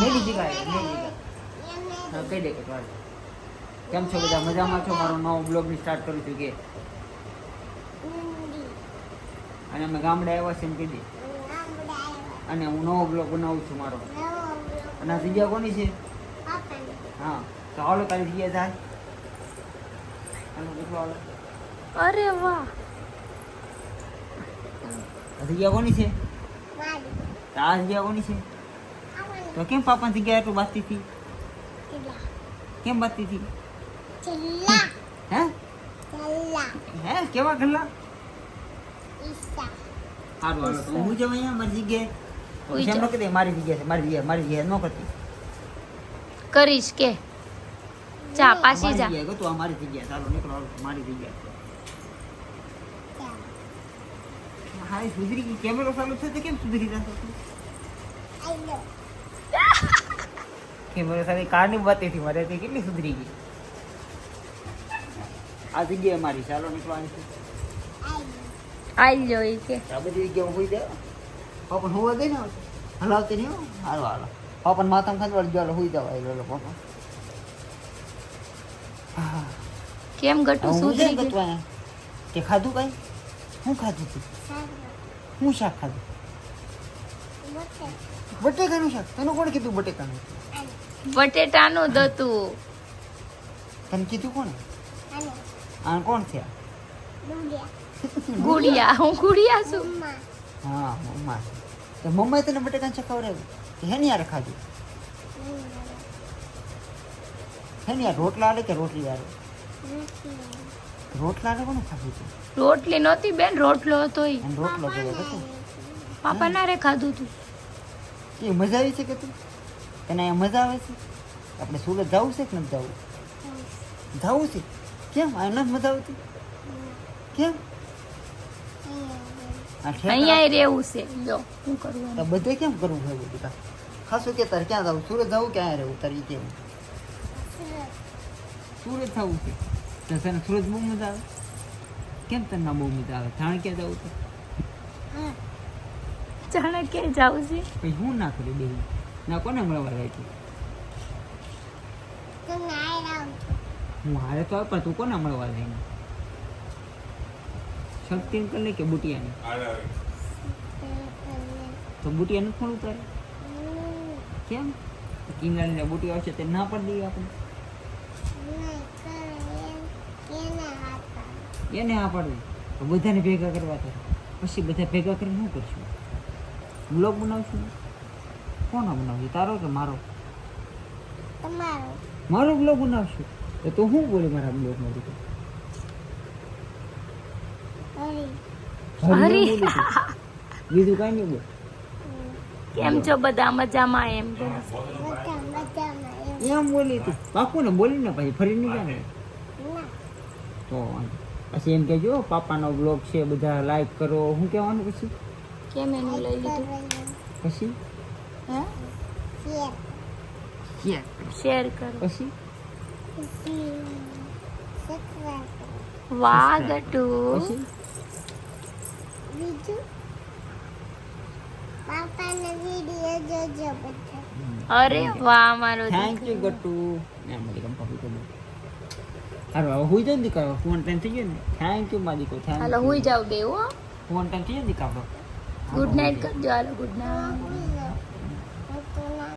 મેલી જગ્યાએ હા કહી દે કે તમારે કેમ છો બધા મજામાં છો? મારો નવો બ્લોગની સ્ટાર્ટ કરું છું કે અને અમે ગામડે આવ્યા છે એમ કહી દે અને હું નવો બ્લોગ બનાવું છું મારો. અને આ જગ્યા કોની છે? હા તો હાલો તારી જગ્યા જાય હાલો કેટલો હાલો. અરે વાહ, આ જગ્યા કોની છે? આ જગ્યા કોની છે? તો કેમ પાપાની જગ્યા એટલું બાંધતી હતી? કેમ બાંધતી હતી? હે હે કેવા ગલ્લા? સારું હાલો તો હું જાઉં અહીંયા મારી જગ્યાએ. એમ ન કહી દે મારી જગ્યા છે મારી જગ્યા ન કરતી કરીશ કે જા પાછી જા. જગ્યાએ ગતું આ મારી જગ્યા ચાલો નીકળો હાલો મારી જગ્યા. હા સુધરી ગઈ. કેમેરો ચાલુ છે તો કેમ સુધરી જતો? કેમેરો સાથે કારની વાત હતી મારે તે કેટલી સુધરી ગઈ. આ જગ્યાએ મારી ચાલો નીકળો અહીંથી. આઈ લો ઈ કે આ બધી જગ્યાએ હોઈ દે પાપન હોવા દે ને હલાવતી નહીં હો. હાલો હાલો પાપન માથામાં ખાંડવાળી ગયો હોઈ જવા એ લો પાપા. કેમ ગટુ સુધરી ગઈ? કે ખાધું કઈ? શું ખાધું તું? શું શાક ખાધું? બટેકાનું શાક. તને કોણ કીધું બટેકાનું? બટેટાનું દતું. તને કીધું કોને? આ કોણ છે? ગુડિયા. હું ગુડિયા છું. હા મમ્મા છે. તો મમ્માએ તને બટેકાનું શાક ખવડાવ્યું? હેની યાર ખાધું? હેની યાર રોટલા આલે કે રોટલી યાર? રોટલા આલે કોને ખાધું તું? રોટલી નહોતી બેન, રોટલો હતો ઈ. અને રોટલો કર્યો હતો. પાપા ના રે ખાધું તું. એ મજા આવી છે કે તું? તને અહીંયા મજા આવે છે? આપણે સુરત જવું છે કે નથી જવું? જવું છે. કેમ આ નથી મજા આવતી? કેમ? અહીંયા રહેવું છે. જો શું કરવાનું? તો બધે કેમ કરવું છે બધું? ખાસું કે તારે ક્યાં જવું? સુરત જવું ક્યાં રહેવું તારે? કેમ સુરત જવું છે? તો તને સુરત બહુ મજા આવે? કેમ તને ના બહુ મજા આવે? જાણ ક્યાં જવું છે? જાણે કે જાવું છે. પછી હું ના કરું બે ના કોને મળવા જાય છે? હું હારે તો પણ તું કોને મળવા જાય? શક્તિને કર લે કે બુટિયાને? તો બુટિયા નથી પણ ઉતારે કેમ? કિંગાળીને બુટિયા આવશે તે ના પડી દઈએ આપણે. એને આ પાડવું તો બધાને ભેગા કરવા તો પછી બધા ભેગા કરીને શું કરશું? બ્લોગ બનાવશું? કોનો બનાવશું? તારો કે મારો? મારો બ્લોગ બનાવશું તો તું શું બોલે મારા બ્લોગમાં? બીજું કઈ નહીં બોલ. કેમ છો બધા મજામાં? એમ બોલ. એમ બોલી તું પાકું ને બોલી ને પછી ફરી નહીં જાય તો પછી એમ કહેજો પાપાનો બ્લોગ છે બધા લાઈક કરો. શું કહેવાનું પછી? કેમ એનું લઈ લીધું? પછી શેર કરો. પછી વાહ ગટુ. પછી અરે વાહ મારો થેન્ક યુ ગટુ. એમ મારી કંપા તો હાલો હવે હુઈ જાવ દીકરો. ફોન ટાઈમ થઈ ગયો ને. થેન્ક યુ મારી કો. થેન્ક હાલો હુઈ જાવ બે હો. ફોન ટાઈમ થઈ ગયો દીકરો. ગુડ નાઇટ કરજો. હાલો ગુડ નાઇટ.